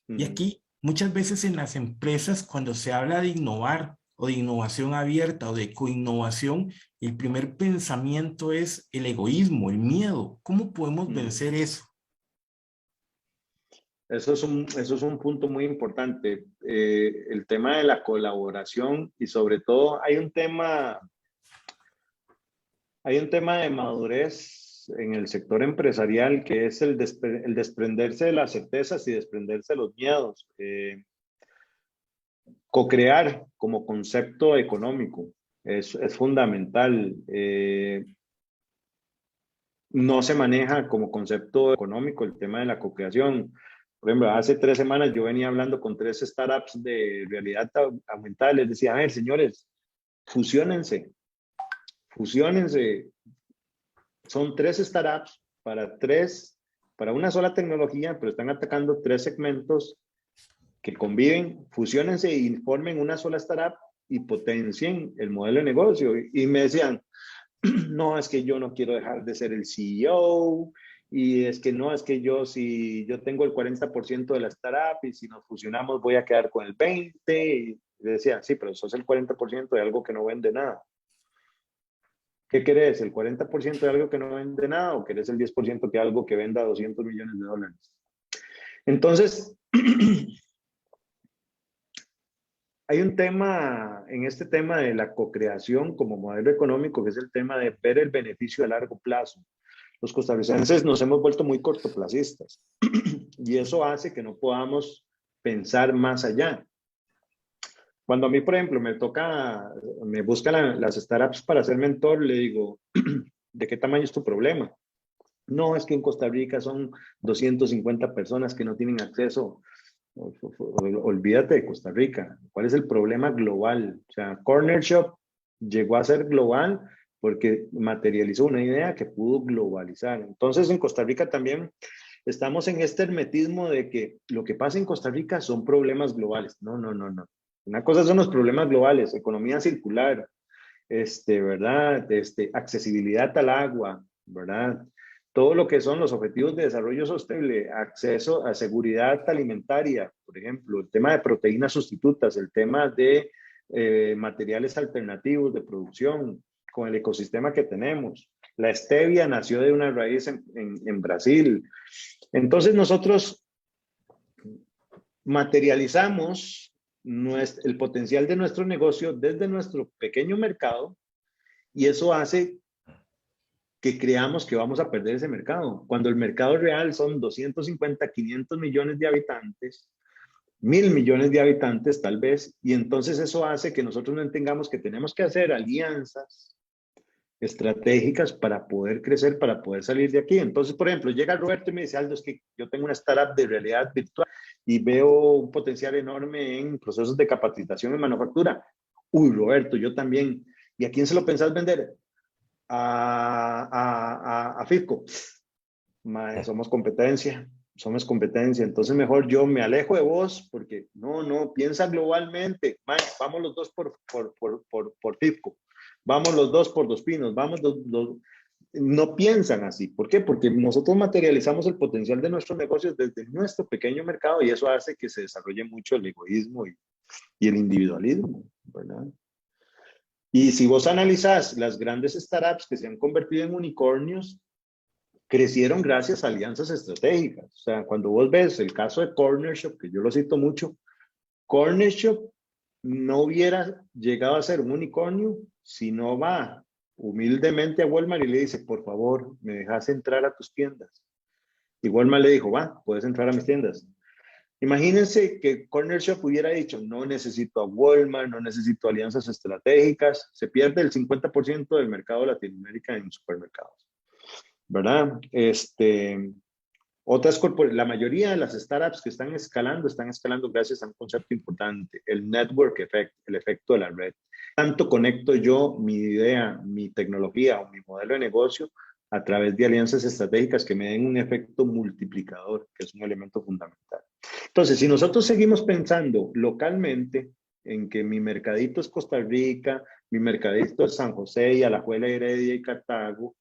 Y aquí muchas veces en las empresas cuando se habla de innovar o de innovación abierta o de coinnovación, el primer pensamiento es el egoísmo, el miedo. ¿Cómo podemos vencer eso? Eso es un punto muy importante. El tema de la colaboración y sobre todo hay un tema de madurez en el sector empresarial que es el desprenderse de las certezas y desprenderse de los miedos. Co-crear como concepto económico es fundamental. No se maneja como concepto económico el tema de la co-creación. Por ejemplo, hace 3 semanas yo venía hablando con 3 startups de realidad aumentada. Les decía, a ver, señores, fusiónense. Son 3 startups para una sola tecnología, pero están atacando 3 segmentos que conviven. Fusiónense y formen una sola startup y potencien el modelo de negocio. Y me decían, no, es que yo no quiero dejar de ser el CEO, y es que no, es que si yo tengo el 40% de la startup y si nos fusionamos voy a quedar con el 20%. Y decía, sí, pero sos el 40% de algo que no vende nada. ¿Qué querés? ¿El 40% de algo que no vende nada o querés el 10% de algo que venda $200 millones? Entonces, hay un tema en este tema de la co-creación como modelo económico, que es el tema de ver el beneficio a largo plazo. Los costarricenses nos hemos vuelto muy cortoplacistas y eso hace que no podamos pensar más allá. Cuando a mí, por ejemplo, me buscan las startups para ser mentor, le digo, ¿de qué tamaño es tu problema? No, es que en Costa Rica son 250 personas que no tienen acceso. Olvídate de Costa Rica. ¿Cuál es el problema global? O sea, Corner Shop llegó a ser global porque materializó una idea que pudo globalizar. Entonces, en Costa Rica también estamos en este hermetismo de que lo que pasa en Costa Rica son problemas globales. No. Una cosa son los problemas globales, economía circular, ¿verdad? Accesibilidad al agua, ¿verdad? Todo lo que son los objetivos de desarrollo sostenible, acceso a seguridad alimentaria, por ejemplo, el tema de proteínas sustitutas, el tema de materiales alternativos de producción con el ecosistema que tenemos. La stevia nació de una raíz en Brasil. Entonces nosotros materializamos el potencial de nuestro negocio desde nuestro pequeño mercado y eso hace que creamos que vamos a perder ese mercado. Cuando el mercado real son 250, 500 millones de habitantes, 1.000 millones de habitantes tal vez, y entonces eso hace que nosotros no entendamos que tenemos que hacer alianzas estratégicas para poder crecer, para poder salir de aquí. Entonces, por ejemplo, llega Roberto y me dice, Aldo, es que yo tengo una startup de realidad virtual y veo un potencial enorme en procesos de capacitación en manufactura. Uy, Roberto, yo también. ¿Y a quién se lo pensás vender? A FIFCO. Somos competencia. Entonces mejor yo me alejo de vos porque no, piensa globalmente. Vamos los dos por FIFCO. vamos los dos por Dos Pinos, vamos no piensan así. ¿Por qué? Porque nosotros materializamos el potencial de nuestros negocios desde nuestro pequeño mercado y eso hace que se desarrolle mucho el egoísmo y el individualismo, ¿verdad? Y si vos analizás las grandes startups que se han convertido en unicornios, crecieron gracias a alianzas estratégicas. O sea, cuando vos ves el caso de Cornershop, que yo lo cito mucho, Cornershop no hubiera llegado a ser un unicornio si no va humildemente a Walmart y le dice, por favor, ¿me dejas entrar a tus tiendas? Y Walmart le dijo, va, puedes entrar a mis tiendas. Imagínense que Cornershop hubiera dicho, no necesito a Walmart, no necesito alianzas estratégicas, se pierde el 50% del mercado de Latinoamérica en supermercados, ¿verdad? La mayoría de las startups que están escalando gracias a un concepto importante, el network effect, el efecto de la red. Tanto conecto yo mi idea, mi tecnología o mi modelo de negocio a través de alianzas estratégicas que me den un efecto multiplicador, que es un elemento fundamental. Entonces, si nosotros seguimos pensando localmente en que mi mercadito es Costa Rica, mi mercadito es San José y Alajuela, Heredia y Cartago,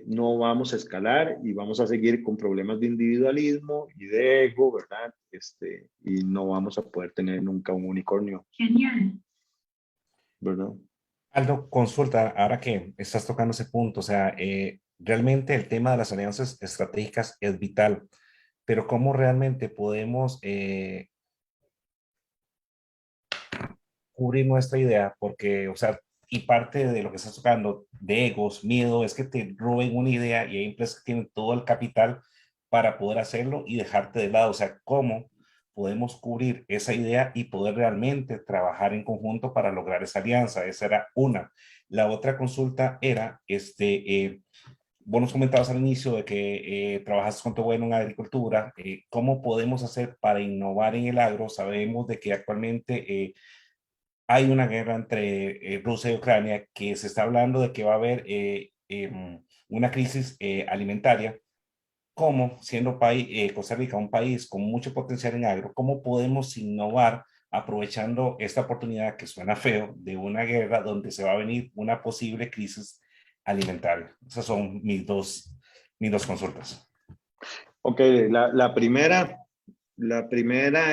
no vamos a escalar y vamos a seguir con problemas de individualismo y de ego, ¿verdad? Y no vamos a poder tener nunca un unicornio. Genial. ¿Verdad? Aldo, consulta, ahora que estás tocando ese punto, o sea, realmente el tema de las alianzas estratégicas es vital, pero ¿cómo realmente podemos cubrir nuestra idea? Porque, o sea, y parte de lo que estás tocando, de egos, miedo, es que te roben una idea y hay empresas que tienen todo el capital para poder hacerlo y dejarte de lado. O sea, ¿cómo podemos cubrir esa idea y poder realmente trabajar en conjunto para lograr esa alianza? Esa era una. La otra consulta era, vos nos comentabas al inicio de que trabajas con tu bueno en agricultura. ¿Cómo podemos hacer para innovar en el agro? Sabemos de que actualmente hay una guerra entre Rusia y Ucrania, que se está hablando de que va a haber una crisis alimentaria. ¿Cómo, siendo Costa Rica un país con mucho potencial en agro, cómo podemos innovar aprovechando esta oportunidad que suena feo de una guerra donde se va a venir una posible crisis alimentaria? Esas son mis dos consultas. Ok, la primera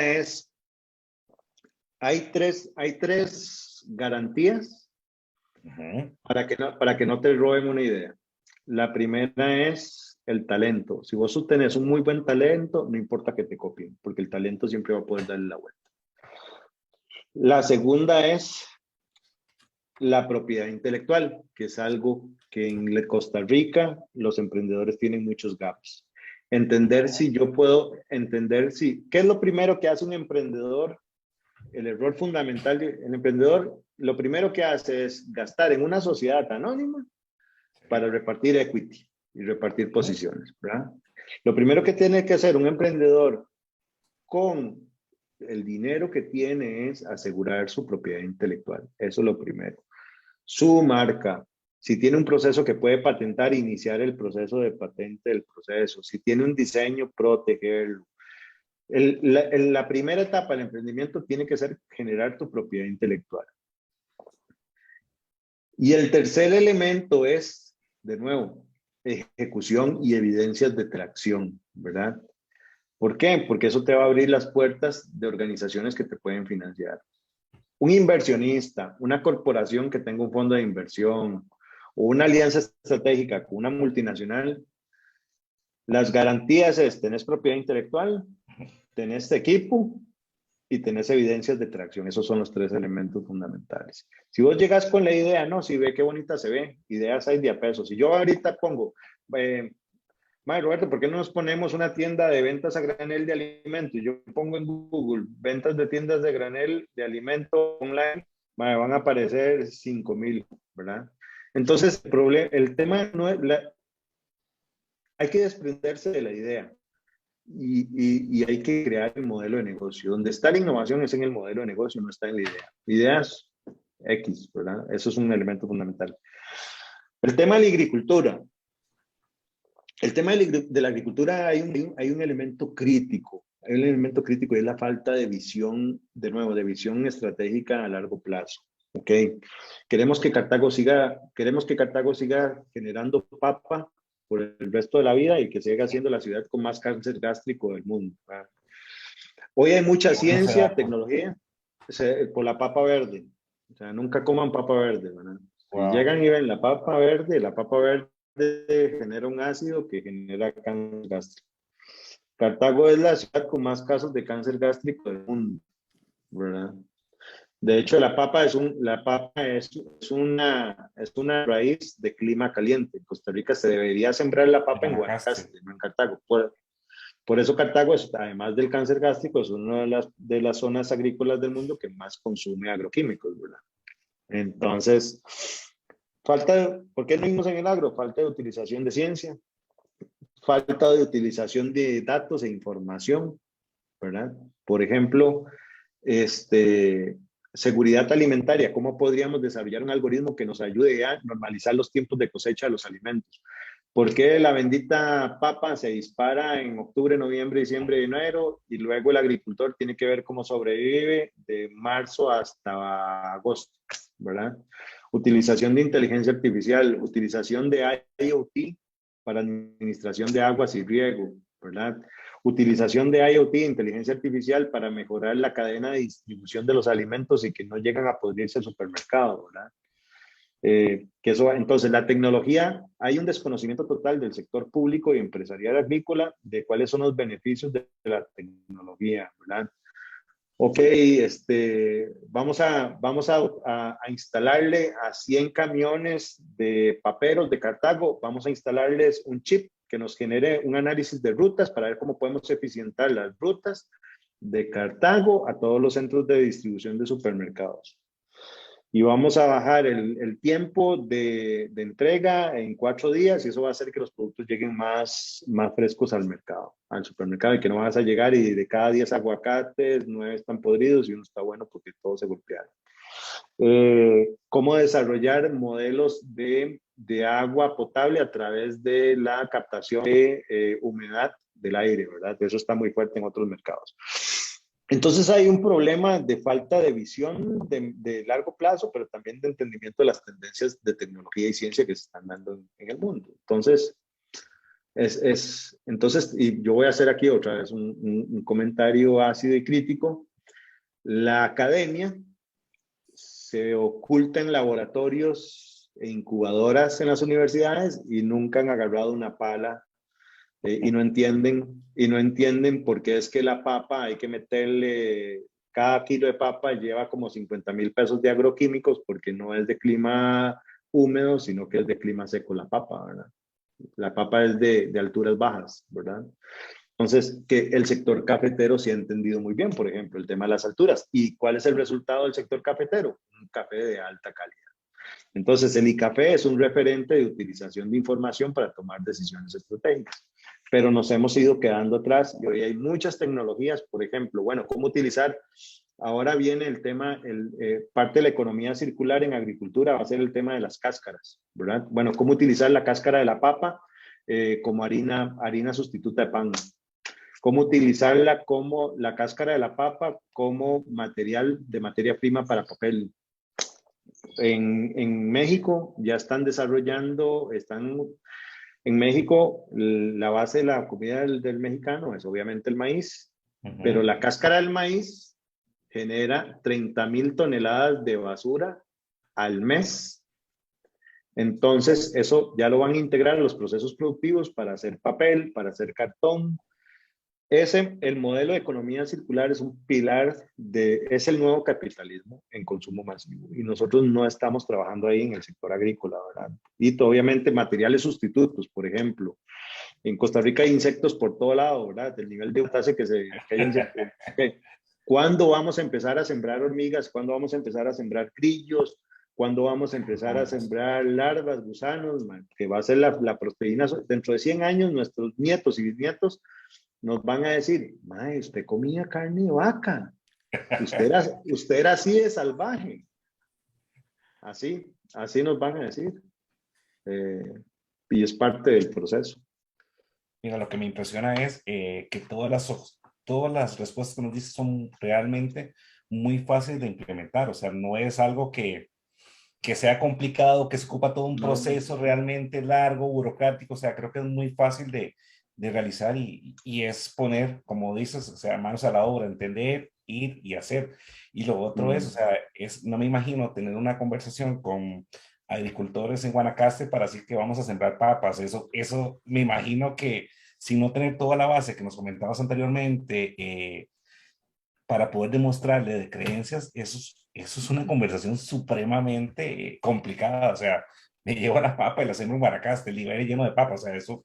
es, hay tres garantías para que no te roben una idea. La primera es el talento. Si vos tenés un muy buen talento, no importa que te copien, porque el talento siempre va a poder darle la vuelta. La segunda es la propiedad intelectual, que es algo que en Costa Rica los emprendedores tienen muchos gaps. ¿Qué es lo primero que hace un emprendedor? El error fundamental del emprendedor, lo primero que hace es gastar en una sociedad anónima para repartir equity y repartir posiciones, ¿verdad? Lo primero que tiene que hacer un emprendedor con el dinero que tiene es asegurar su propiedad intelectual. Eso es lo primero. Su marca. Si tiene un proceso que puede patentar, iniciar el proceso de patente del proceso. Si tiene un diseño, protegerlo. La primera etapa del emprendimiento tiene que ser generar tu propiedad intelectual. Y el tercer elemento es, de nuevo, ejecución y evidencias de tracción, ¿verdad? ¿Por qué? Porque eso te va a abrir las puertas de organizaciones que te pueden financiar. Un inversionista, una corporación que tenga un fondo de inversión o una alianza estratégica con una multinacional, las garantías es, tenés propiedad intelectual, tenés equipo y tenés evidencias de tracción. Esos son los tres elementos fundamentales. Si vos llegas con la idea, no, si ve qué bonita se ve, ideas hay de a pesos. Si yo ahorita pongo, Roberto, ¿por qué no nos ponemos una tienda de ventas a granel de alimentos? Yo pongo en Google ventas de tiendas de granel de alimentos online, van a aparecer 5,000, ¿verdad? Entonces, el tema no es, hay que desprenderse de la idea y hay que crear el modelo de negocio. Donde está la innovación es en el modelo de negocio, no está en la idea. Ideas X, ¿verdad? Eso es un elemento fundamental. El tema de la agricultura. El tema de la agricultura hay un elemento crítico. Hay un elemento crítico y es la falta de visión, de nuevo, de visión estratégica a largo plazo, ¿ok? Queremos que Cartago siga generando papa por el resto de la vida y que siga siendo la ciudad con más cáncer gástrico del mundo, ¿verdad? Hoy hay mucha Bueno, ese ciencia, dato. tecnología por la papa verde. O sea, nunca coman papa verde, ¿verdad? Si Wow. llegan y ven la papa verde genera un ácido que genera cáncer gástrico. Cartago es la ciudad con más casos de cáncer gástrico del mundo, ¿verdad? De hecho, es una raíz de clima caliente. En Costa Rica se debería sembrar la De papa en Guanacaste. Guanacaste, no en Cartago. Por eso Cartago, además del cáncer gástrico, es una de las zonas agrícolas del mundo que más consume agroquímicos, ¿verdad? Entonces, ¿por qué no vimos en el agro? Falta de utilización de ciencia, falta de utilización de datos e información, ¿verdad? Por ejemplo, seguridad alimentaria, ¿cómo podríamos desarrollar un algoritmo que nos ayude a normalizar los tiempos de cosecha de los alimentos? ¿Por qué la bendita papa se dispara en octubre, noviembre, diciembre, enero y luego el agricultor tiene que ver cómo sobrevive de marzo hasta agosto, ¿verdad? Utilización de inteligencia artificial, utilización de IoT para administración de aguas y riego, ¿verdad? Utilización de IoT, inteligencia artificial, para mejorar la cadena de distribución de los alimentos y que no llegan a podrirse al supermercado, ¿verdad? Entonces, la tecnología, hay un desconocimiento total del sector público y empresarial agrícola de cuáles son los beneficios de la tecnología, ¿verdad? Ok, vamos a instalarle a 100 camiones de paperos de Cartago, vamos a instalarles un chip que nos genere un análisis de rutas para ver cómo podemos eficientar las rutas de Cartago a todos los centros de distribución de supermercados. Y vamos a bajar el tiempo de entrega en 4 días y eso va a hacer que los productos lleguen más frescos al mercado, al supermercado, y que no vas a llegar y de cada 10 aguacates, 9 están podridos y uno está bueno porque todos se golpearon. Cómo desarrollar modelos de agua potable a través de la captación de humedad del aire, ¿verdad? Eso está muy fuerte en otros mercados. Entonces hay un problema de falta de visión de largo plazo, pero también de entendimiento de las tendencias de tecnología y ciencia que se están dando en el mundo. Entonces, y yo voy a hacer aquí otra vez un comentario ácido y crítico. La academia se oculta en laboratorios e incubadoras en las universidades y nunca han agarrado una pala y no entienden por qué es que la papa hay que meterle, cada kilo de papa lleva como 50,000 pesos de agroquímicos porque no es de clima húmedo, sino que es de clima seco la papa, ¿verdad? La papa es de alturas bajas, ¿verdad? Entonces, que el sector cafetero sí ha entendido muy bien, por ejemplo, el tema de las alturas. ¿Y cuál es el resultado del sector cafetero? Un café de alta calidad. Entonces, el ICAFE es un referente de utilización de información para tomar decisiones estratégicas, pero nos hemos ido quedando atrás y hoy hay muchas tecnologías, por ejemplo, bueno, cómo utilizar, ahora viene el tema, parte de la economía circular en agricultura va a ser el tema de las cáscaras, ¿verdad? Bueno, cómo utilizar la cáscara de la papa como harina sustituta de pan. Cómo utilizarla como la cáscara de la papa como materia prima para papel. En México ya están desarrollando, en México la base de la comida del mexicano es obviamente el maíz, pero la cáscara del maíz genera 30,000 toneladas de basura al mes. Entonces, eso ya lo van a integrar a los procesos productivos para hacer papel, para hacer cartón. El modelo de economía circular es un pilar es el nuevo capitalismo en consumo masivo y nosotros no estamos trabajando ahí en el sector agrícola, ¿verdad? Y obviamente materiales sustitutos, por ejemplo, en Costa Rica hay insectos por todo lado, ¿verdad? El nivel de hace que haya insectos. Okay. ¿Cuándo vamos a empezar a sembrar hormigas? ¿Cuándo vamos a empezar a sembrar grillos? ¿Cuándo vamos a empezar a sembrar larvas, gusanos? Que va a ser la proteína. Dentro de 100 años, nuestros nietos y bisnietos nos van a decir, mae, usted comía carne de vaca, usted era así de salvaje. Así nos van a decir. Y es parte del proceso. Mira, lo que me impresiona es que todas las respuestas que nos dices son realmente muy fácil de implementar, o sea, no es algo que sea complicado, que se ocupa todo un No, proceso realmente largo, burocrático, o sea, creo que es muy fácil de realizar y es poner, como dices, o sea, manos a la obra, entender, ir y hacer. Y lo otro es, o mm, sea, no me imagino tener una conversación con agricultores en Guanacaste para decir que vamos a sembrar papas, eso me imagino que si no tener toda la base que nos comentabas anteriormente, para poder demostrarle de creencias, eso es una conversación supremamente complicada. O sea, me llevo la papa y la hacemos en Guanacaste, el libere lleno de papas. O sea, eso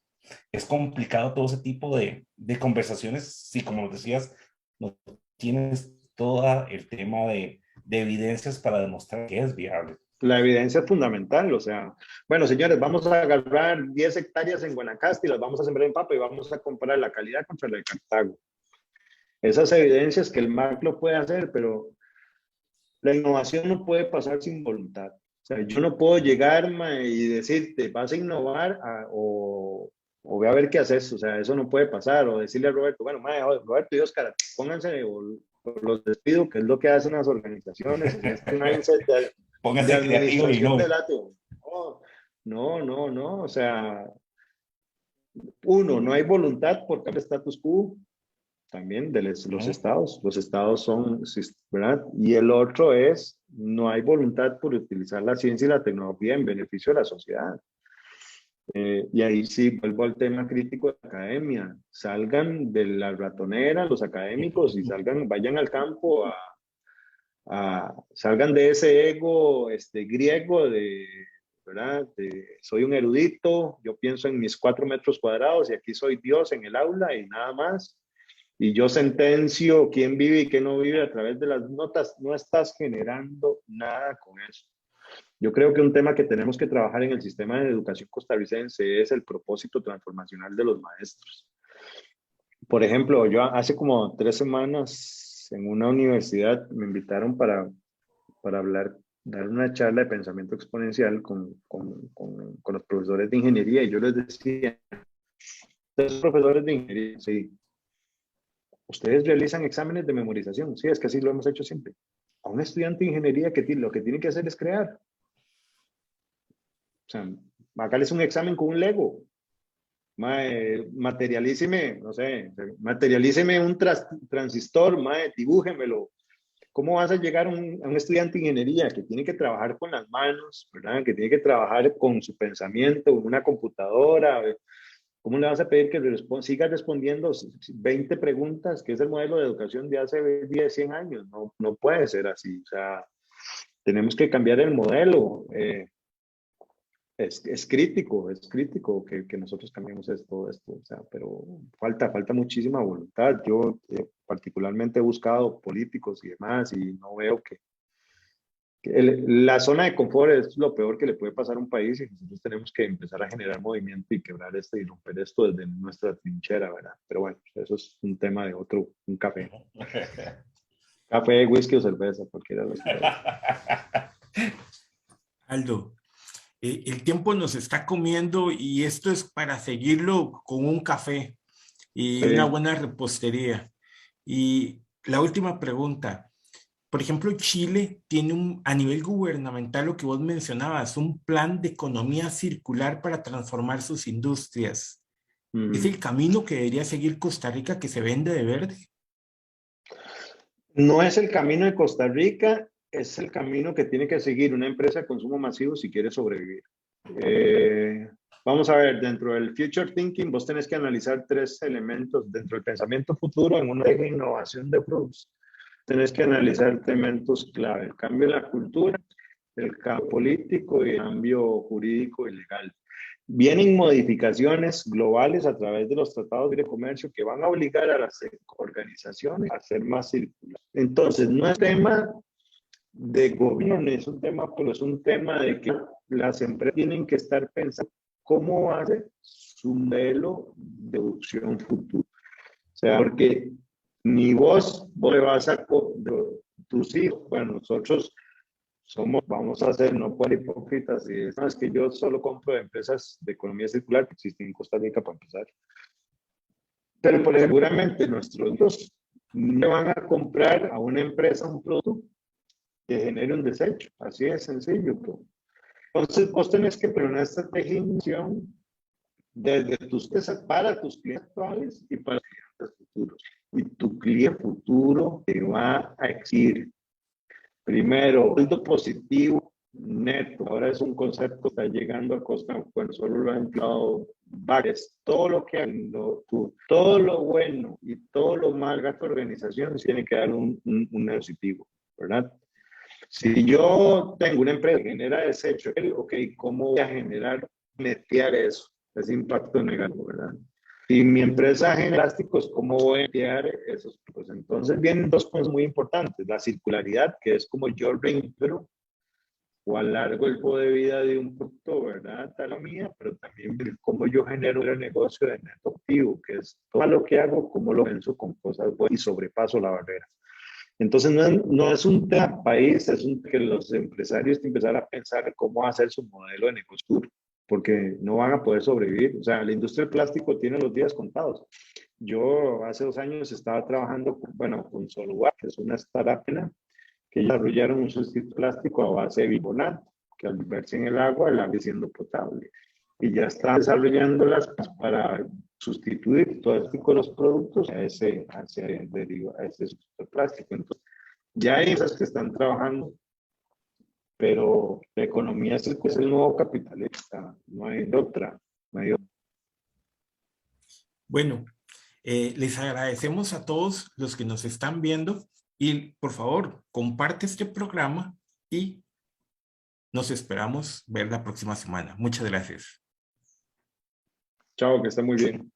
es complicado todo ese tipo de conversaciones. Si, como nos decías, no tienes todo el tema de evidencias para demostrar que es viable. la evidencia es fundamental, o sea, bueno, señores, vamos a agarrar 10 hectáreas en Guanacaste y las vamos a sembrar en papa y vamos a comparar la calidad contra la de Cartago. Esas evidencias que el MAC lo puede hacer, pero la innovación no puede pasar sin voluntad. O sea, yo no puedo llegar y decirte, vas a innovar o ve a ver qué haces. O sea, eso no puede pasar. O decirle a Roberto, bueno, Roberto y Oscar, pónganse o los despido, que es lo que hacen las organizaciones en este mindset de Póngase creativo y administración no. del dato. No. O sea, uno, no hay voluntad por el status quo también de los ¿No? estados. Los estados son, ¿verdad? Y el otro es, no hay voluntad por utilizar la ciencia y la tecnología en beneficio de la sociedad. Y ahí sí, vuelvo al tema crítico de la academia. Salgan de la ratonera los académicos y vayan al campo salgan de ese ego griego ¿verdad? Soy un erudito, yo pienso en mis 4 metros cuadrados y aquí soy Dios en el aula y nada más. Y yo sentencio quién vive y quién no vive a través de las notas. No estás generando nada con eso. Yo creo que un tema que tenemos que trabajar en el sistema de educación costarricense es el propósito transformacional de los maestros. Por ejemplo, yo hace como 3 semanas en una universidad me invitaron para hablar, dar una charla de pensamiento exponencial con los profesores de ingeniería y yo les decía, ustedes profesores de ingeniería, sí, ustedes realizan exámenes de memorización, sí, es que así lo hemos hecho siempre. A un estudiante de ingeniería lo que tiene que hacer es crear. O sea, hágales un examen con un Lego. Materialíceme, no sé, materialíceme un transistor, dibújemelo. ¿Cómo vas a llegar a un estudiante de ingeniería que tiene que trabajar con las manos, ¿verdad? Que tiene que trabajar con su pensamiento, en una computadora? ¿Cómo le vas a pedir que siga respondiendo 20 preguntas, que es el modelo de educación de hace 10, 100 años? No puede ser así. O sea, tenemos que cambiar el modelo. Es crítico que nosotros cambiemos esto, o sea, pero falta muchísima voluntad. Yo particularmente he buscado políticos y demás y no veo la zona de confort es lo peor que le puede pasar a un país y nosotros tenemos que empezar a generar movimiento y quebrar esto y romper esto desde nuestra trinchera, ¿verdad? Pero bueno, eso es un tema de un café. Café, whisky o cerveza, cualquiera de los dos. Aldo, el tiempo nos está comiendo y esto es para seguirlo con un café y una Sí. buena repostería. Y la última pregunta. Por ejemplo, Chile tiene a nivel gubernamental lo que vos mencionabas, un plan de economía circular para transformar sus industrias. ¿Es el camino que debería seguir Costa Rica que se vende de verde? No es el camino de Costa Rica, es el camino que tiene que seguir una empresa de consumo masivo si quiere sobrevivir. Vamos a ver, dentro del future thinking, vos tenés que analizar 3 elementos dentro del pensamiento futuro en una innovación de productos. Tenés que analizar elementos clave, el cambio de la cultura, el cambio político y el cambio jurídico y legal. Vienen modificaciones globales a través de los tratados de comercio que van a obligar a las organizaciones a ser más circulares. Entonces, no es tema de gobierno, es un tema de que las empresas tienen que estar pensando cómo va a ser su modelo de producción futuro. O sea, porque ni vos le vas a tus hijos, bueno, nosotros vamos a ser no por hipócritas y es que yo solo compro de empresas de economía circular que existen en Costa Rica para empezar. Pero seguramente nuestros hijos le van a comprar a una empresa un producto que genere un desecho. Así de sencillo. Pues. Entonces, vos tenés que poner una estrategia de inversión desde para tus clientes actuales y para los clientes futuros. Y tu cliente futuro te va a exigir, primero, saldo positivo neto. Ahora es un concepto que está llegando a Costa, bueno, solo lo ha empleado varios. Todo lo que todo lo bueno y todo lo mal de tu organización tiene que dar un positivo, ¿verdad? Si yo tengo una empresa que genera desecho, ok, ¿cómo voy a netear eso? Ese impacto negativo, ¿verdad? Si mi empresa genera plásticos, ¿cómo voy a netear esos? Pues entonces vienen dos cosas muy importantes. La circularidad, que es como yo reintegro o alargo el tiempo de vida de un producto, ¿verdad? Tal la mía, pero también cómo yo genero un negocio de neto activo, que es todo lo que hago, cómo lo venzo con cosas buenas y sobrepaso la barrera. Entonces, no es un tema país, es que los empresarios tienen que empezar a pensar cómo hacer su modelo de negocio, porque no van a poder sobrevivir. O sea, la industria del plástico tiene los días contados. Yo hace 2 años estaba trabajando con Soluar, que es una startup que desarrollaron un sustituto plástico a base de bicarbonato, que al verse en el agua siendo potable. Y ya están desarrollándolas para sustituir todos los productos a ese sustituto plástico. Entonces, ya hay esas que están trabajando, pero la economía es el nuevo capitalista, no hay otra. No hay otra. Bueno, les agradecemos a todos los que nos están viendo y por favor, comparte este programa y nos esperamos ver la próxima semana. Muchas gracias. Chao, que esté muy bien.